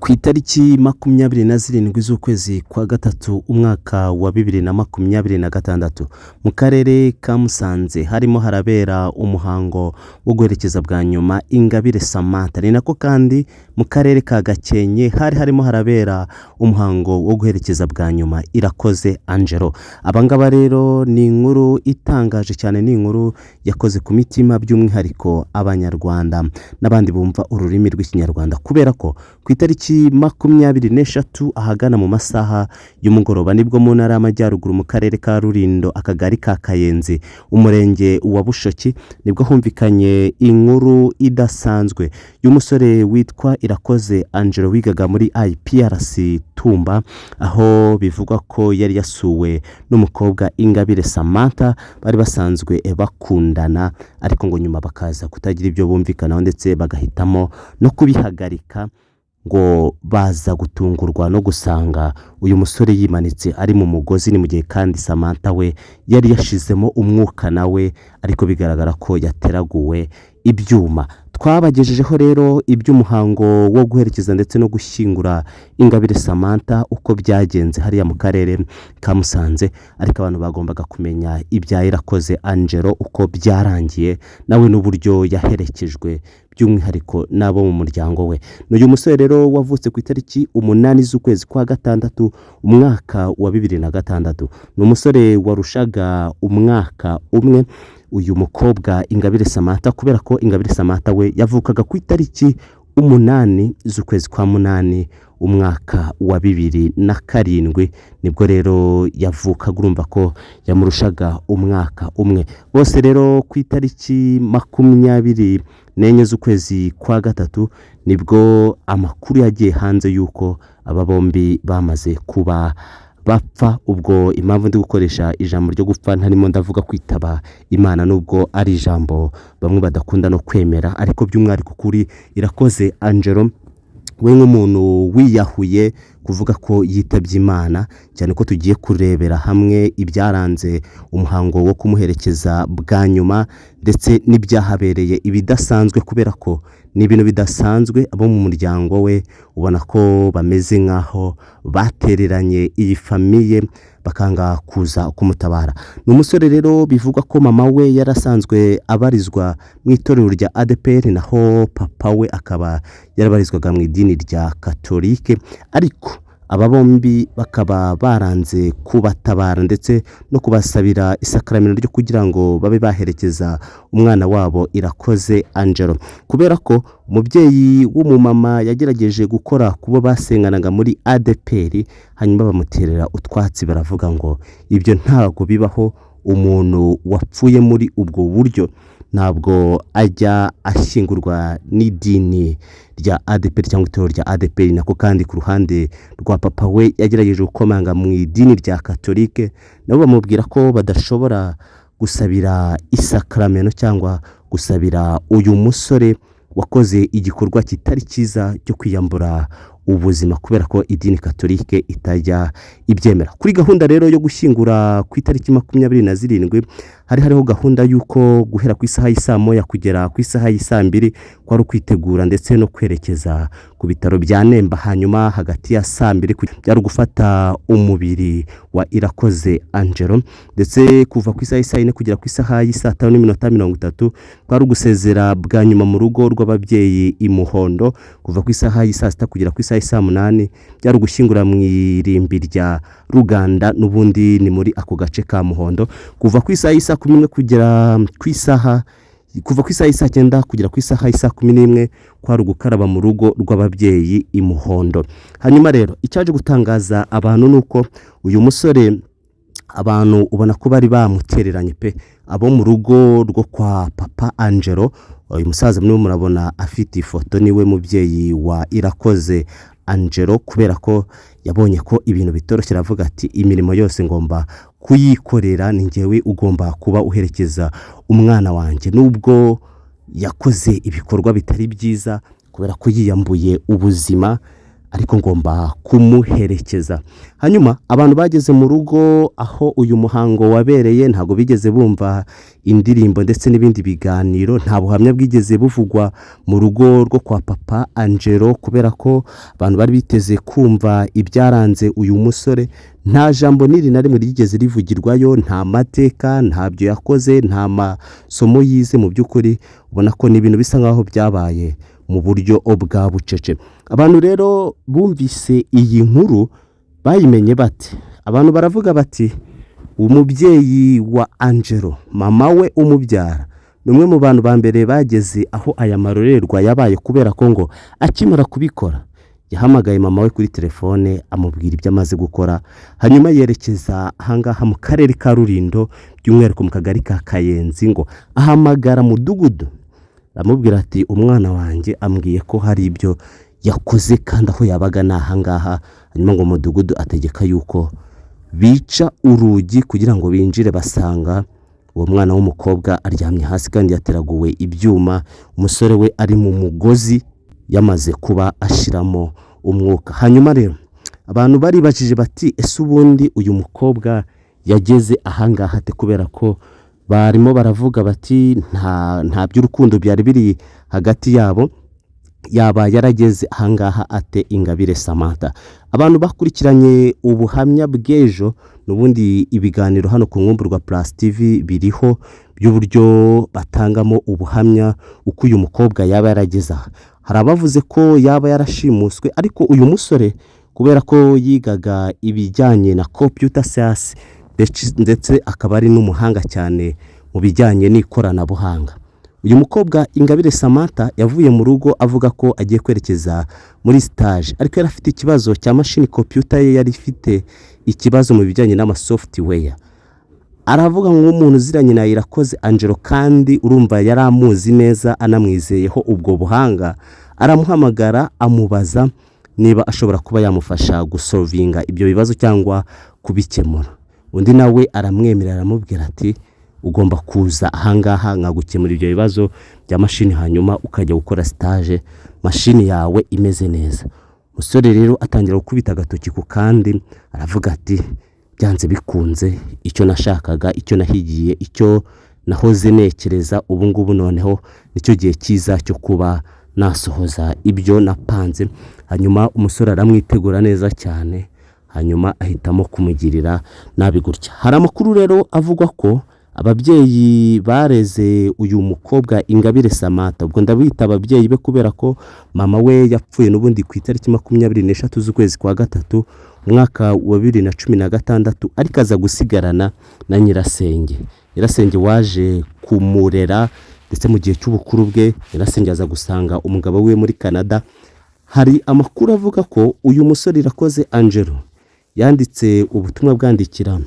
Ku itariki 27 z'ukwezi kwa gatatu umwaka wa 2026 mu karere ka Musanze harimo harabera umuhango wo guherekeza bwa nyuma Ingabire Samantha. Ni nako kandi mu karere ka Gakenke harimo harabera umuhango wo guherekeza bwa nyuma Irakoze Angelo. Abangaba rero ni inkuru itangaje cyane, ni inkuru yakoze ku mitima by'umwihariko abanyarwanda n'abandi bumva ururimi rw'ikinyarwanda, kubera ko ku itariki 23 ahagana mu masaha y'umugoroba nibwo mu ntara y'Amajyaruguru mu karere ka Rulindo akagari ka Kayenzi umurenge wa Bushoki nibwo humvikanye inkuru idasanzwe y'umusore witwa Irakoze Angelo wigaga muri IPRC Tumba, aho bivugwa ko yari yasuwe n'umukobwa Ingabire Samantha bari basanzwe bakundana, ariko ngo nyuma bakaza kutagira ibyo bumvikanaho ndetse bagahitamo no kubihagarika, ngo baza gutungurwa no gusanga uyu musore yimanitse ari mu mugozi. Ni mu gihe kandi Samantha we yari yashizemo umwuka nawe, ariko bigaragara ko yateraguwe ibyuma. Twabagejejeho rero iby'umuhango wo guherekeza ndetse no gushyingura Ingabire Samantha uko byagenze hariya mu karere ka Musanze, ariko abantu bagombaga kumenya ibya Irakoze Angelo uko byarangiye nawe n'uburyo yaherekejwe by'umwihariko nabo mu muryango we. N'uyu musore rero wavutse ku itariki 8 z'ukwezi kwa gatandatu umwaka wa 2006. Ni umusore warushaga umwaka umwe uyu mukobwa Ingabire Samantha, kubera ko Ingabire Samantha we yavukaga ku itariki 8 z'ukwezi kwa 8 umwaka wa 2007, nibwo rero yavukaga, urumva ko yamurushaga umwaka umwe. Bose rero ku itariki 24 z'ukwezi kwa gatatu nibwo amakuru yagiye hanze yuko aba bombi bamaze kuba bapfa. Ubwo impamvu ndi gukoresha ijambo ryo gupfa ntarimo ndavuga kwitaba Imana, nubwo ari ijambo bamwe badakunda no kwemera, ariko by'umwihariko kuri Irakoze Angelo we nk'umuntu wiyahuye kuvuga ko yitabye Imana, cyane ko tugiye kurebera hamwe ibyaranze umuhango wo kumuherekeza bwa nyuma ndetse n'ibyahabereye ibidasanzwe, kubera ko ni ibintu bidasanzwe. Abo mu muryango we ubona ko bameze nk'aho batereranye iyi famiye bakanga kuza kumutabara. Ni umusore rero bivugwa ko mama we yarasanzwe abarizwa mu itorero rya ADPR, naho papa we akaba yarabarizwaga mu idini rya Katolike, ariko aba bombi bakaba baranze kubatabara ndetse no kubasabira isakramento ryo kugira ngo babe baherekeza umwana wabo Irakoze Angelo, kubera ko umubyeyi w'umumama yagerageje gukora kubo basenganaga muri ADPR, hanyuma bamuterera utwatsi, baravuga ngo ibyo ntago bibaho, umuntu wapfuye muri ubwo buryo ntabwo ajya ashyingurwa n'idini rya ADPR cyangwa itorero rya ADPR. Nako kandi ku ruhande rwa papa we yagerageje gukomanga mu idini rya Katolike, nabo bamubwira ko badashobora gusabira isakramento cyangwa gusabira uyu musore wakoze igikorwa kitari cyiza cyo kwiyambura ubuzima, kubera ko idini Katolike itajya ibyemera. Kuri gahunda rero yo gushyingura ku itariki 27 hariho gahunda yuko guhera ku isaha y'isa moya kugera ku isaha y'isa 2 kwari kwitegura ndetse no kwerekeza ku bitaro bya Nemba, hanyuma hagati ya saa 2 byari gufata umubiri wa Irakoze Angelo, ndetse kuva ku isaha y'isa 4 kugera ku isaha y'isa 5:30 kwari gusezera bwa nyuma mu rugo rw'ababyeyi i Muhondo. Kuva ku isaha y'isa 6 kugera ku isaha y'isa 8 byari gushyingura mu irimbi rya Ruganda, n'ubundi ni muri ako gace ka Muhondo. Kuva ku isaha y'isa 11 kugera ku isaha kuva ku isaha y'isa 9 kugera ku isaha y'isa 11 kwari gukaraba mu rugo rw'ababyeyi i Muhondo. Hanyuma rero icyaje gutangaza abantu nuko uyu musore abantu ubona ko bari bamutereranye pe, abo mu rugo rwo kwa papa Angelo. Uyu musaza mwe murabona afite ifoto, niwe mubyeyi wa Irakoze Angelo, kubera ko yabonye ko ibintu bitoroshye, aravuga ati imirimo yose ngomba kuyikorera, ni njyewe ugomba kuba uherekeza umwana wanjye, nubwo yakoze ibikorwa bitari byiza kubera ko yiyambuye ubuzima, ariko ngomba kumuherekeza. Hanyuma abantu bageze mu rugo aho uyu muhango wabereye ntago bigeze bumva indirimbo ndetse n'ibindi biganiro, nta buhamya bwigeze buvugwa mu rugo rwo kwa papa Angelo kubera ko abantu bari biteze kumva ibyaranze uyu musore. Nta jambo niri na rimwe ryigeze rivugirwayo, nta mateka, ntabyo yakoze, nta masomo yize. Mu by'ukuri ubona ko ni ibintu bisa nkaho byabaye mu buryo bwa bucece. Abantu rero bumvise iyi nkuru bayimenye bate? Abantu baravuga bati umubyeyi wa Angelo, mama we umubyara, ni umwe mu bantu ba mbere bageze aho aya marorerwa yabaye, kubera ko ngo akimara kubikora yahamagaye mama we kuri telefone amubwira ibyo amaze gukora, hanyuma yerekeza ahangaha mu karere ka Rulindo, by'umwihariko mu kagari ka Kayenzi, ngo ahamagara mudugudu amubwira ati umwana wanjye ambwiye ko hari ibyo yakoze kandi aho yabaga ni ahangaha. Hanyuma ngo mudugudu ategeka yuko bica urugi kugira ngo binjire, basanga uwo mwana w'umukobwa aryamye hasi kandi yateraguwe ibyuma, umusore we ari mu mugozi yamaze kuba ashiramo umwuka. Hanyuma rero abantu baribajije bati ese ubundi uyu mukobwa yageze ahangaha ate? Kubera ko barimo baravuga bati nta by'urukundo byari biri hagati yabo, yaba yarageze ahangaha ate Ingabire Samantha? Abantu bakurikiranye ubuhamya bw'ejo, n'ubundi ibiganiro hano ku Nkumburwa Plus TV biriho by'uburyo batangamo ubuhamya uko uyu mukobwa yaba yarageze aha. Hari abavuze ko yaba yarashimuswe, ariko uyu musore kubera ko yigaga ibijyanye na computer science ndetse akaba ari n'umuhanga cyane mu bijyanye n'ikoranabuhanga, uyu mukobwa Ingabire Samantha yavuye mu rugo avuga ko agiye kwerekeza muri stage, ariko yari afite ikibazo cya machine computer ye, yari ifite ikibazo mu bijyanye n'ama software. Aravuga ngo umuntu uziranye na Irakoze Angelo, kandi urumva yari amuzi neza anamwizeyeho ubwo buhanga, aramuhamagara amubaza niba ashobora kuba yamufasha gusolvinga ibyo bibazo cyangwa kubikemura. Undi nawe aramwemerera, aramubwira ati ugomba kuza ahangaha nkagukemura ibyo bibazo bya mashini, hanyuma ukajya gukora stage mashini yawe imeze neza. Umusore rero atangira gukubita agatoki ku kandi, aravuga ati byanze bikunze icyo nashakaga, icyo nahigiye, icyo nahoze nekereza, ubu ngubu noneho nicyo gihe cyiza cyo kuba nasohoza ibyo napanze. Hanyuma umusore aramwitegura neza cyane, hanyuma ahitamo kumugirira nabi gutya. Hari amakuru rero avuga ko ababyeyi bareze uyu mukobwa Ingabire Samantha, ubwo ndabita ababyeyi be kubera ko mama we yapfuye n'ubundi ku itariki 23 z'ukwezi kwa gatatu umwaka wa 2016, ariko aza gusigarana na nyirasenge waje kumurera, ndetse mu gihe cy'ubukuru bwe nyirasenge aza gusanga umugabo we muri Canada. Hari amakuru avuga ko uyu musore Irakoze Angelo yanditse ubutumwa bwandikira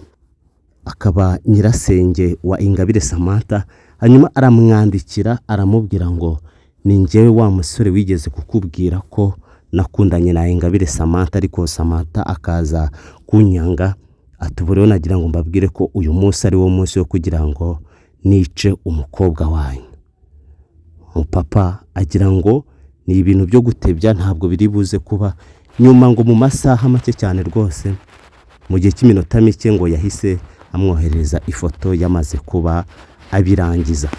akaba nyirasenge wa Ingabire Samantha, hanyuma aramwandikira aramubwira ngo ni njyewe wa musore wigeze kukubwira ko nakundanye na Ingabire Samantha, ariko Samantha akaza kunyanga. Atuburiho nagira ngo mbabwire ko uyu munsi ari wo munsi wo kugira ngo nice umukobwa wanyu. Papa agira ngo ni ibintu byo gutebya, ntabwo biri buze kuba. Nyuma ngo mu masaha make cyane rwose, mu gihe cy'iminota mike, ngo yahise amwohereza ifoto yamaze kuba abirangiza.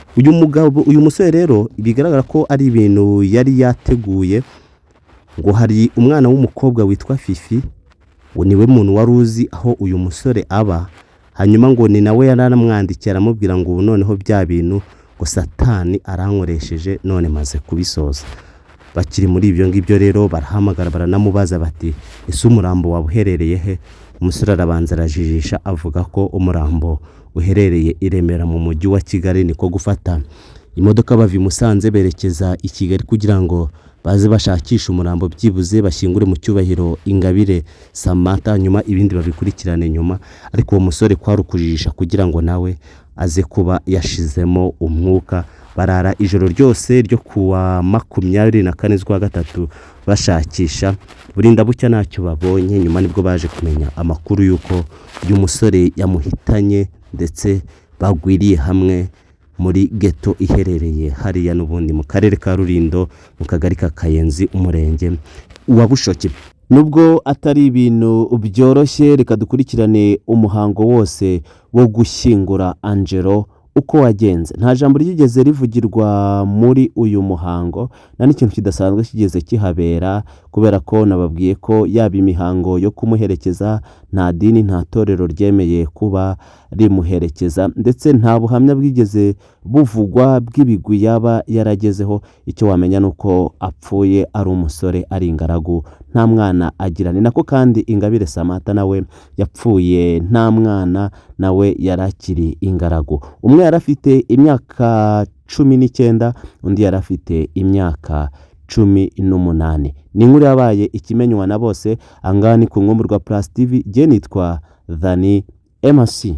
Uyu musore rero bigaragara ko ari ibintu yari yateguye. Ngo hari umwana w'umukobwa witwa Fifi, niwe muntu wari uzi aho uyu musore aba, hanyuma ngo ni nawe yaramwandikira aramubwira ngo ubu noneho bya bintu ngo Satani arankoresheje, none maze kubisoza. Bakiri muri ibyo ngibyo rero barahamagara baranamubaza bati ese umurambo wabuherereye he? Umusore arabanza arajijisha avuga ko umurambo uherereye i Remera mu mujyi wa Kigali. Niko gufata imodoka bava i Musanze berekeza i Kigali kugira ngo baze bashakisha umurambo, byibuze bashyingure mu cyubahiro Ingabire Samantha, nyuma ibindi babikurikirane nyuma. Ariko uwo musore kwari ukujijisha kugira ngo nawe aze kuba yashizemo umwuka. Barara ijoro ryose ryo kuwa 24 z'ukwa gatatu bashakisha, burinda bucya ntacyo babonye. Nyuma nibwo baje kumenya amakuru yuko uyu musore yamuhitanye, ndetse bagwiriye hamwe muri ghetto iherereye hariya n'ubundi mu karere ka Rulindo mu kagari ka Kayenzi, umurenge wa Bushoki. nubwo atari ibintu byoroshye, reka dukurikirane umuhango wose wo gushyingura Angelo uko wagenze. Nta jambo ryigeze rivugirwa muri uyu muhango, nta n'ikintu kidasanzwe kigeze kihabera, kubera ko nababwiye ko yaba imihango yo kumuherekeza nta dini nta torero ryemeye kuba rimuherekeza, ndetse nta buhamya bwigeze buvugwa bw'ibigwi yaba yaragezeho. Icyo wamenya ni uko apfuye ari umusore, ari ingaragu, nta mwana agira. Ni nako kandi Ingabire Samantha nawe yapfuye nta mwana, nawe yarakiri ingaragu. Umwe yarafite imyaka 19, undi yarafite imyaka 18. Ni inkuru yabaye ikimenywa na bose. Angani ku nkombo rwa Plus TV, je nitwa Dhani MSC.